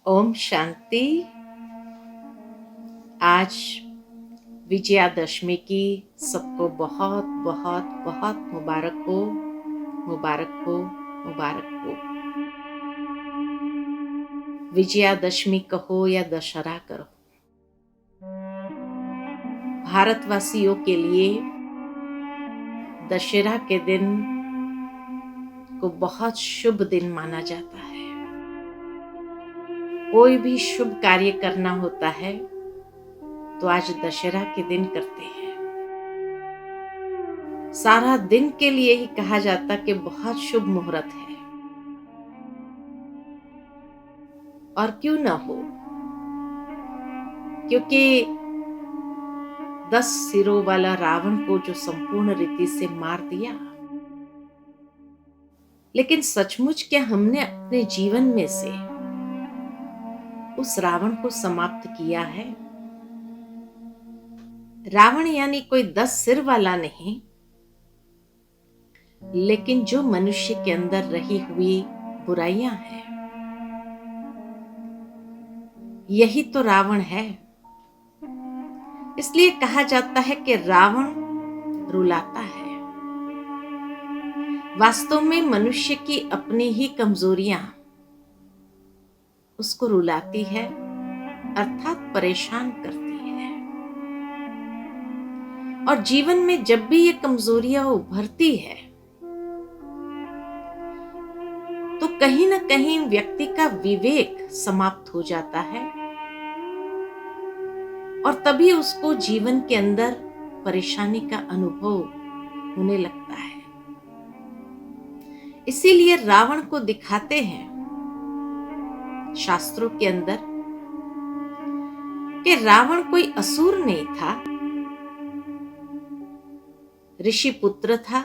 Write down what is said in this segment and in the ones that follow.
ओम शांति। आज विजयादशमी की सबको बहुत बहुत बहुत मुबारक हो, मुबारक हो, मुबारक हो। विजयादशमी कहो या दशहरा करो, भारतवासियों के लिए दशहरा के दिन को बहुत शुभ दिन माना जाता है। कोई भी शुभ कार्य करना होता है तो आज दशहरा के दिन करते हैं। सारा दिन के लिए ही कहा जाता कि बहुत शुभ मुहूर्त है, और क्यों ना हो, क्योंकि 10 सिरों वाला रावण को जो संपूर्ण रीति से मार दिया, लेकिन सचमुच क्या हमने अपने जीवन में से उस रावण को समाप्त किया है? रावण यानी कोई 10 सिर वाला नहीं, लेकिन जो मनुष्य के अंदर रही हुई बुराइयां हैं, यही तो रावण है। इसलिए कहा जाता है कि रावण रुलाता है। वास्तव में मनुष्य की अपनी ही कमजोरियां उसको रुलाती है, अर्थात परेशान करती है। और जीवन में जब भी ये कमजोरियां उभरती है तो कहीं ना कहीं व्यक्ति का विवेक समाप्त हो जाता है, और तभी उसको जीवन के अंदर परेशानी का अनुभव होने लगता है। इसीलिए रावण को दिखाते हैं शास्त्रों के अंदर कि रावण कोई असुर नहीं था, ऋषि पुत्र था,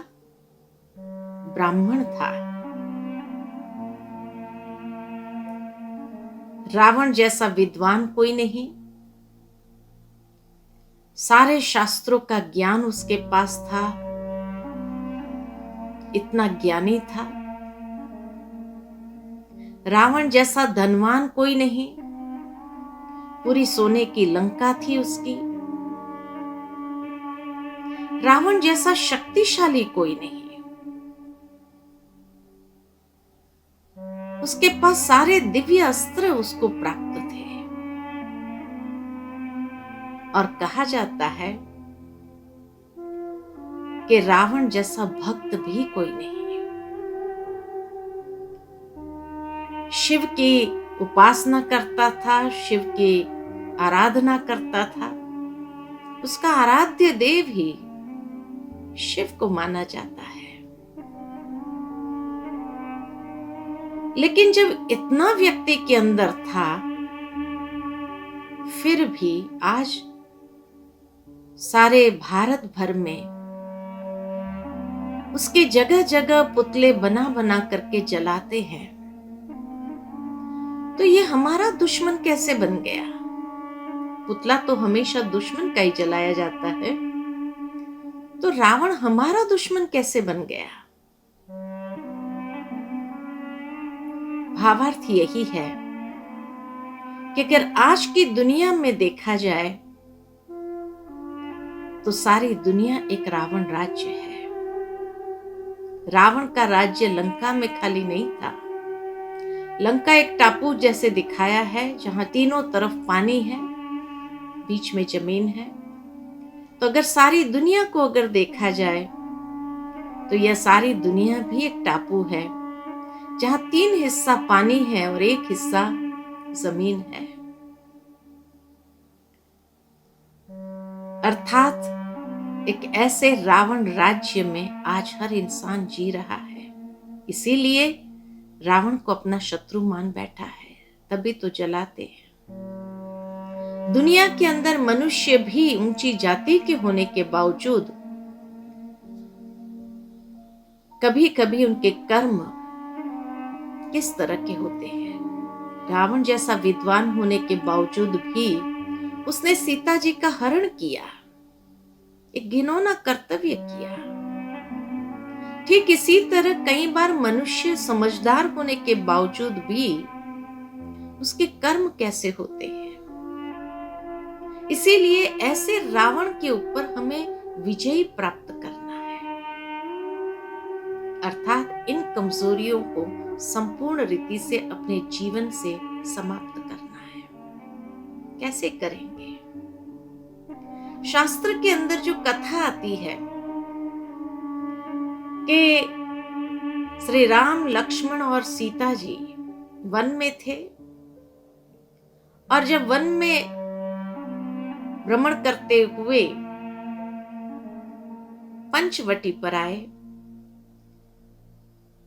ब्राह्मण था। रावण जैसा विद्वान कोई नहीं, सारे शास्त्रों का ज्ञान उसके पास था, इतना ज्ञानी था। रावण जैसा धनवान कोई नहीं, पूरी सोने की लंका थी उसकी। रावण जैसा शक्तिशाली कोई नहीं, उसके पास सारे दिव्य अस्त्र उसको प्राप्त थे। और कहा जाता है कि रावण जैसा भक्त भी कोई नहीं। शिव की उपासना करता था, शिव की आराधना करता था, उसका आराध्य देव ही शिव को माना जाता है। लेकिन जब इतना व्यक्ति के अंदर था, फिर भी आज सारे भारत भर में उसके जगह जगह पुतले बना बना करके जलाते हैं। तो ये हमारा दुश्मन कैसे बन गया? पुतला तो हमेशा दुश्मन का ही जलाया जाता है, तो रावण हमारा दुश्मन कैसे बन गया? भावार्थ यही है कि अगर आज की दुनिया में देखा जाए तो सारी दुनिया एक रावण राज्य है। रावण का राज्य लंका में खाली नहीं था। लंका एक टापू जैसे दिखाया है, जहां तीनों तरफ पानी है, बीच में जमीन है। तो अगर सारी दुनिया को अगर देखा जाए तो यह सारी दुनिया भी एक टापू है, जहां 3 हिस्सा पानी है और 1 हिस्सा जमीन है। अर्थात एक ऐसे रावण राज्य में आज हर इंसान जी रहा है। इसीलिए रावण को अपना शत्रु मान बैठा है, तभी तो जलाते हैं। दुनिया के अंदर मनुष्य भी ऊंची जाति के होने के बावजूद कभी कभी उनके कर्म किस तरह के होते हैं। रावण जैसा विद्वान होने के बावजूद भी उसने सीता जी का हरण किया, एक घिनौना कर्तव्य किया। ठीक इसी तरह कई बार मनुष्य समझदार होने के बावजूद भी उसके कर्म कैसे होते हैं। इसीलिए ऐसे रावण के ऊपर हमें विजय प्राप्त करना है, अर्थात इन कमजोरियों को संपूर्ण रीति से अपने जीवन से समाप्त करना है। कैसे करेंगे? शास्त्र के अंदर जो कथा आती है कि श्री राम, लक्ष्मण और सीता जी वन में थे, और जब वन में भ्रमण करते हुए पंचवटी पर आए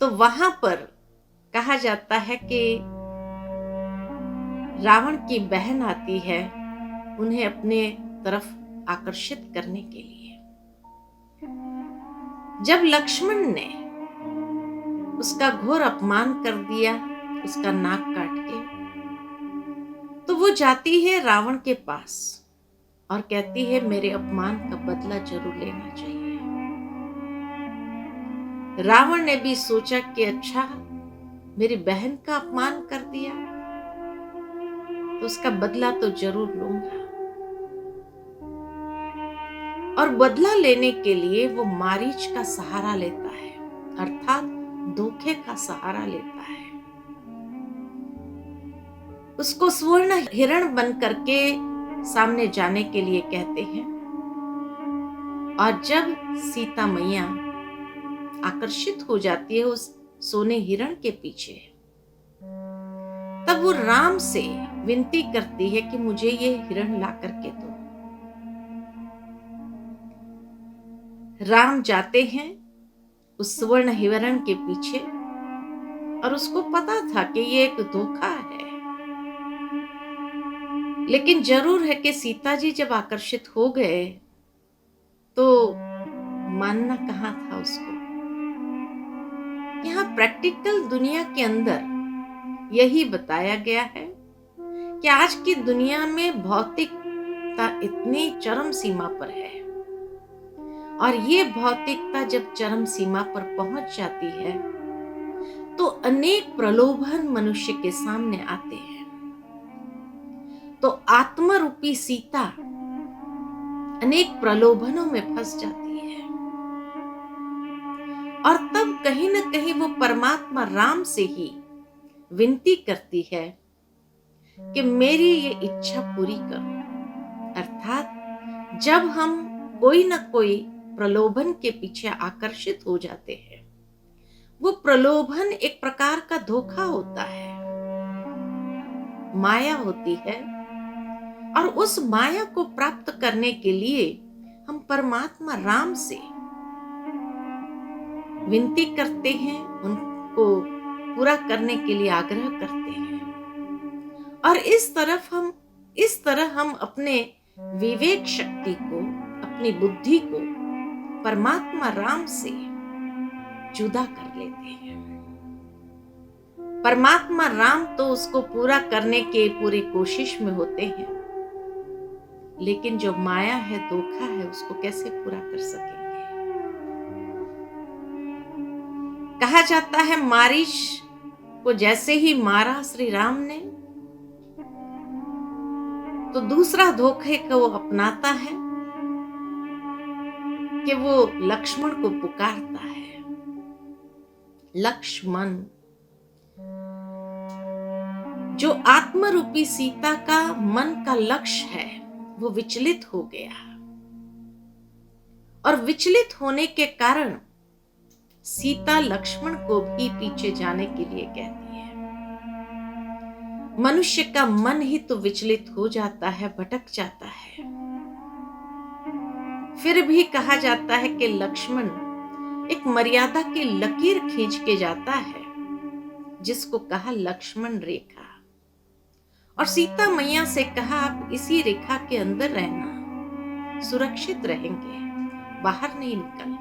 तो वहां पर कहा जाता है कि रावण की बहन आती है उन्हें अपने तरफ आकर्षित करने के लिए। जब लक्ष्मण ने उसका घोर अपमान कर दिया, उसका नाक काट के, तो वो जाती है रावण के पास और कहती है मेरे अपमान का बदला जरूर लेना चाहिए। रावण ने भी सोचा कि अच्छा, मेरी बहन का अपमान कर दिया तो उसका बदला तो जरूर लूंगा। और बदला लेने के लिए वो मारीच का सहारा लेता है, अर्थात धोखे का सहारा लेता है। उसको स्वर्ण हिरण बन करके सामने जाने के लिए कहते हैं, और जब सीता मैया आकर्षित हो जाती है उस सोने हिरण के पीछे, तब वो राम से विनती करती है कि मुझे ये हिरण ला करके दो। राम जाते हैं उस स्वर्ण हिरण के पीछे, और उसको पता था कि ये एक धोखा है, लेकिन जरूर है कि सीता जी जब आकर्षित हो गए तो मानना कहां था उसको। यहाँ प्रैक्टिकल दुनिया के अंदर यही बताया गया है कि आज की दुनिया में भौतिकता इतनी चरम सीमा पर है, और ये भौतिकता जब चरम सीमा पर पहुंच जाती है तो अनेक प्रलोभन मनुष्य के सामने आते हैं। तो आत्मरूपी सीता अनेक प्रलोभनों में फंस जाती है, और तब कहीं न कहीं वो परमात्मा राम से ही विनती करती है कि मेरी ये इच्छा पूरी करो। अर्थात जब हम कोई न कोई प्रलोभन के पीछे आकर्षित हो जाते हैं, वो प्रलोभन एक प्रकार का धोखा होता है, माया होती है, और उस माया को प्राप्त करने के लिए हम परमात्मा राम से विनती करते हैं, उनको पूरा करने के लिए आग्रह करते हैं, और इस तरह हम अपने विवेक शक्ति को, अपनी बुद्धि को परमात्मा राम से जुदा कर लेते हैं। परमात्मा राम तो उसको पूरा करने के पूरी कोशिश में होते हैं, लेकिन जो माया है, धोखा है, उसको कैसे पूरा कर सकेंगे। कहा जाता है मारीच को जैसे ही मारा श्री राम ने, तो दूसरा धोखे को वो अपनाता है कि वो लक्ष्मण को पुकारता है, लक्ष्मण। जो आत्मरूपी सीता का मन का लक्ष्य है वो विचलित हो गया, और विचलित होने के कारण सीता लक्ष्मण को भी पीछे जाने के लिए कहती है। मनुष्य का मन ही तो विचलित हो जाता है, भटक जाता है। फिर भी कहा जाता है कि लक्ष्मण एक मर्यादा की लकीर खींच के जाता है, जिसको कहा लक्ष्मण रेखा, और सीता मैया से कहा आप इसी रेखा के अंदर रहना, सुरक्षित रहेंगे, बाहर नहीं निकलना।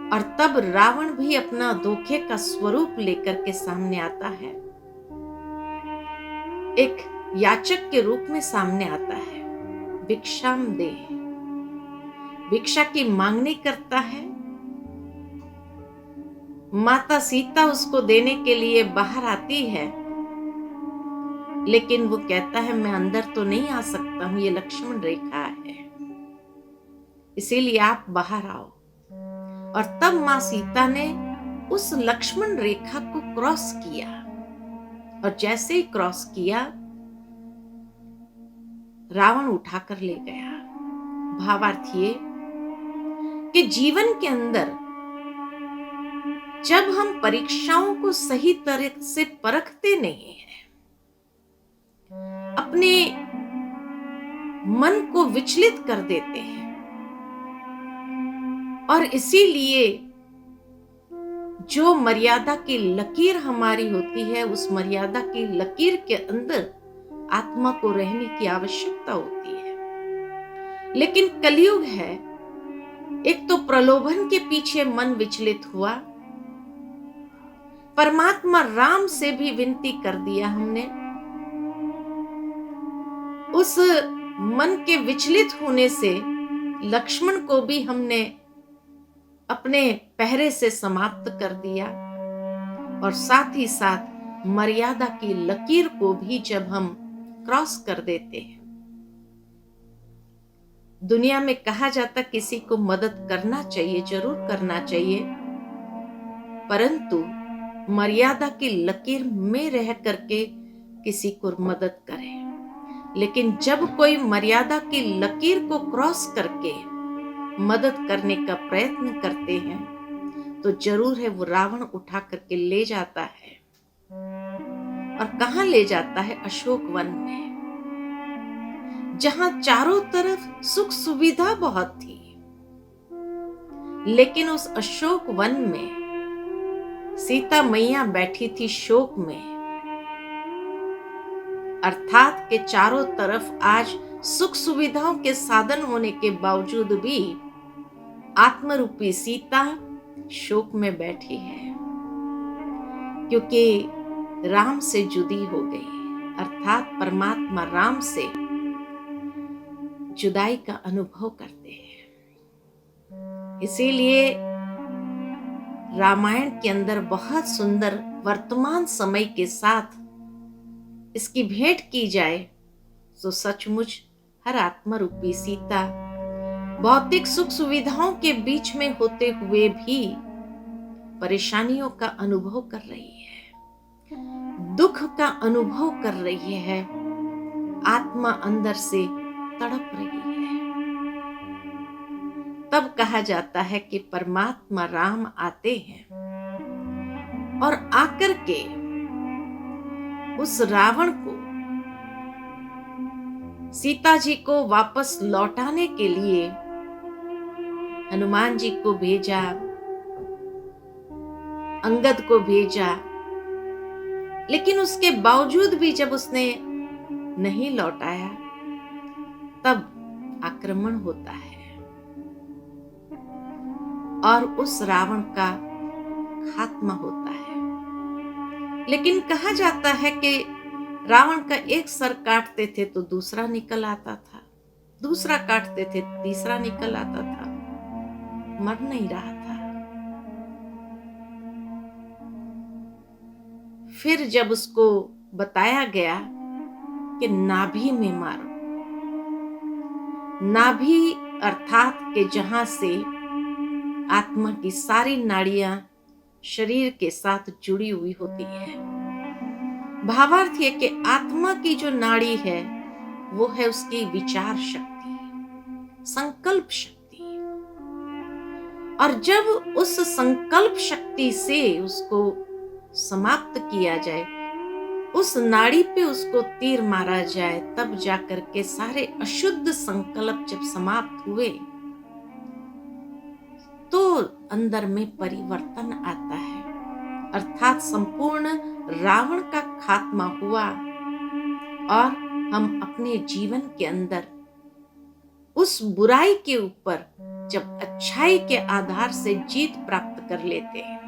और तब रावण भी अपना धोखे का स्वरूप लेकर के सामने आता है, एक याचक के रूप में सामने आता है, भिक्षाम दे, भिक्षा की मांगनी करता है। माता सीता उसको देने के लिए बाहर आती है, लेकिन वो कहता है मैं अंदर तो नहीं आ सकता हूं, ये लक्ष्मण रेखा है, इसीलिए आप बाहर आओ। और तब मां सीता ने उस लक्ष्मण रेखा को क्रॉस किया, और जैसे ही क्रॉस किया रावण उठाकर ले गया। भावार्थ ये कि जीवन के अंदर जब हम परीक्षाओं को सही तरह से परखते नहीं हैं, अपने मन को विचलित कर देते हैं, और इसीलिए जो मर्यादा की लकीर हमारी होती है, उस मर्यादा की लकीर के अंदर आत्मा को रहने की आवश्यकता होती है। लेकिन कलयुग है, एक तो प्रलोभन के पीछे मन विचलित हुआ, परमात्मा राम से भी विनती कर दिया हमने, उस मन के विचलित होने से लक्ष्मण को भी हमने अपने पहरे से समाप्त कर दिया, और साथ ही साथ मर्यादा की लकीर को भी जब हम क्रॉस कर देते हैं। दुनिया में कहा जाता किसी को मदद करना चाहिए, जरूर करना चाहिए, परंतु मर्यादा की लकीर में रह करके किसी को मदद करें। लेकिन जब कोई मर्यादा की लकीर को क्रॉस करके मदद करने का प्रयत्न करते हैं, तो जरूर है वो रावण उठा करके ले जाता है। और कहां ले जाता है? अशोक वन में, जहां चारों तरफ सुख सुविधा बहुत थी, लेकिन उस अशोक वन में सीता मैया बैठी थी शोक में। अर्थात के चारों तरफ आज सुख सुविधाओं के साधन होने के बावजूद भी आत्मरूपी सीता शोक में बैठी है, क्योंकि राम से जुदी हो गई। अर्थात परमात्मा राम से जुदाई का अनुभव करते हैं। इसीलिए रामायण के अंदर बहुत सुंदर वर्तमान समय के साथ इसकी भेंट की जाए तो सचमुच हर आत्मा रूपी सीता भौतिक सुख सुविधाओं के बीच में होते हुए भी परेशानियों का अनुभव कर रही है, दुख का अनुभव कर रही है, आत्मा अंदर से तड़प रही है। तब कहा जाता है कि परमात्मा राम आते हैं और आकर के उस रावण को, सीता जी को वापस लौटाने के लिए हनुमान जी को भेजा, अंगद को भेजा, लेकिन उसके बावजूद भी जब उसने नहीं लौटाया, तब आक्रमण होता है और उस रावण का खात्मा होता है। लेकिन कहा जाता है कि रावण का एक सर काटते थे तो दूसरा निकल आता था, दूसरा काटते थे तीसरा निकल आता था, मर नहीं रहा था। फिर जब उसको बताया गया कि नाभि में मारो, नाभि अर्थात के जहां से आत्मा की सारी नाड़ियां शरीर के साथ जुड़ी हुई होती है। भावार्थ है कि आत्मा की जो नाड़ी है वो है उसकी विचार शक्ति, संकल्प शक्ति, और जब उस संकल्प शक्ति से उसको समाप्त किया जाए, उस नाड़ी पे उसको तीर मारा जाए, तब जाकर के सारे अशुद्ध संकल्प जब समाप्त हुए तो अंदर में परिवर्तन आता है। अर्थात संपूर्ण रावण का खात्मा हुआ और हम अपने जीवन के अंदर उस बुराई के ऊपर जब अच्छाई के आधार से जीत प्राप्त कर लेते हैं।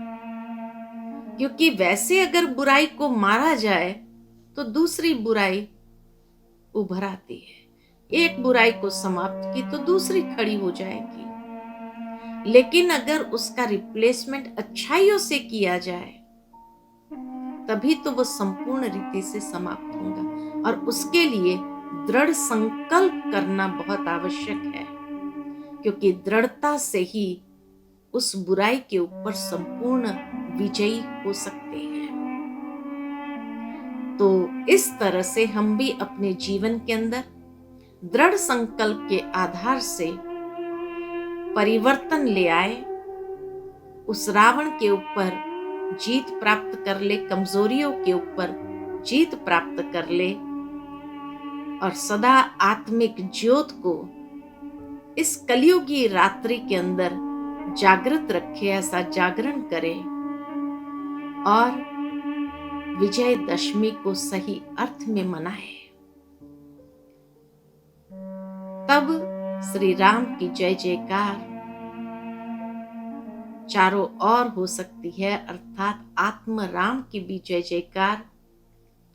क्योंकि वैसे अगर बुराई को मारा जाए तो दूसरी बुराई उभर आती है, एक बुराई को समाप्त की तो दूसरी खड़ी हो जाएगी। लेकिन अगर उसका रिप्लेसमेंट अच्छाइयों से किया जाए तभी तो वो संपूर्ण रीति से समाप्त होगा। और उसके लिए दृढ़ संकल्प करना बहुत आवश्यक है, क्योंकि दृढ़ता से ही उस बुराई के ऊपर संपूर्ण विजयी हो सकते हैं। तो इस तरह से हम भी अपने जीवन के अंदर दृढ़ संकल्प के आधार से परिवर्तन ले आए, उस रावण के ऊपर जीत प्राप्त कर ले, कमजोरियों के ऊपर जीत प्राप्त कर ले, और सदा आत्मिक ज्योत को इस कलयुगी रात्रि के अंदर जागृत रखे, ऐसा जागरण करें और विजयदशमी को सही अर्थ में मनाए। तब श्री राम की जय जयकार चारों ओर हो सकती है, अर्थात आत्म राम की भी जय जयकार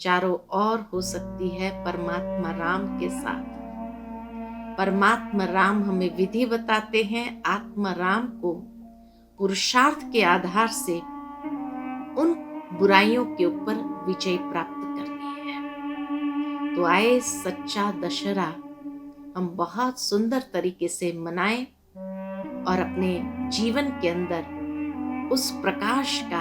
चारों ओर हो सकती है परमात्मा राम के साथ। परमात्मा राम हमें विधि बताते हैं, आत्मा राम को पुरुषार्थ के आधार से उन बुराइयों के ऊपर विजय प्राप्त करनी है। तो आए सच्चा दशहरा हम बहुत सुंदर तरीके से मनाएं और अपने जीवन के अंदर उस प्रकाश का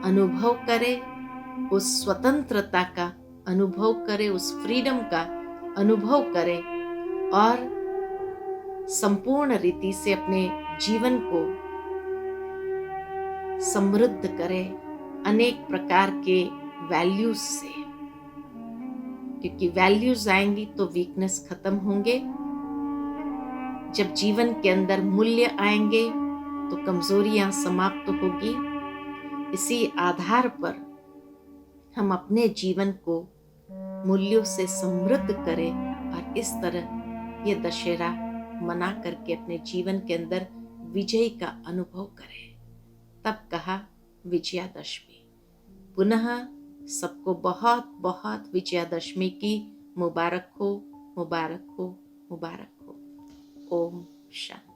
अनुभव करें, उस स्वतंत्रता का अनुभव करें, उस फ्रीडम का अनुभव करें और संपूर्ण रीति से अपने जीवन को समृद्ध करें अनेक प्रकार के वैल्यूज से, क्योंकि वैल्यूज आएंगी तो वीकनेस खत्म होंगे। जब जीवन के अंदर मूल्य आएंगे तो कमजोरियां समाप्त होगी। इसी आधार पर हम अपने जीवन को मूल्यों से समृद्ध करें और इस तरह ये दशहरा मना करके अपने जीवन के अंदर विजय का अनुभव करें। तब कहा विजयादशमी। पुनः सबको बहुत बहुत विजयादशमी की मुबारक हो, मुबारक हो, मुबारक हो। ओम शांति।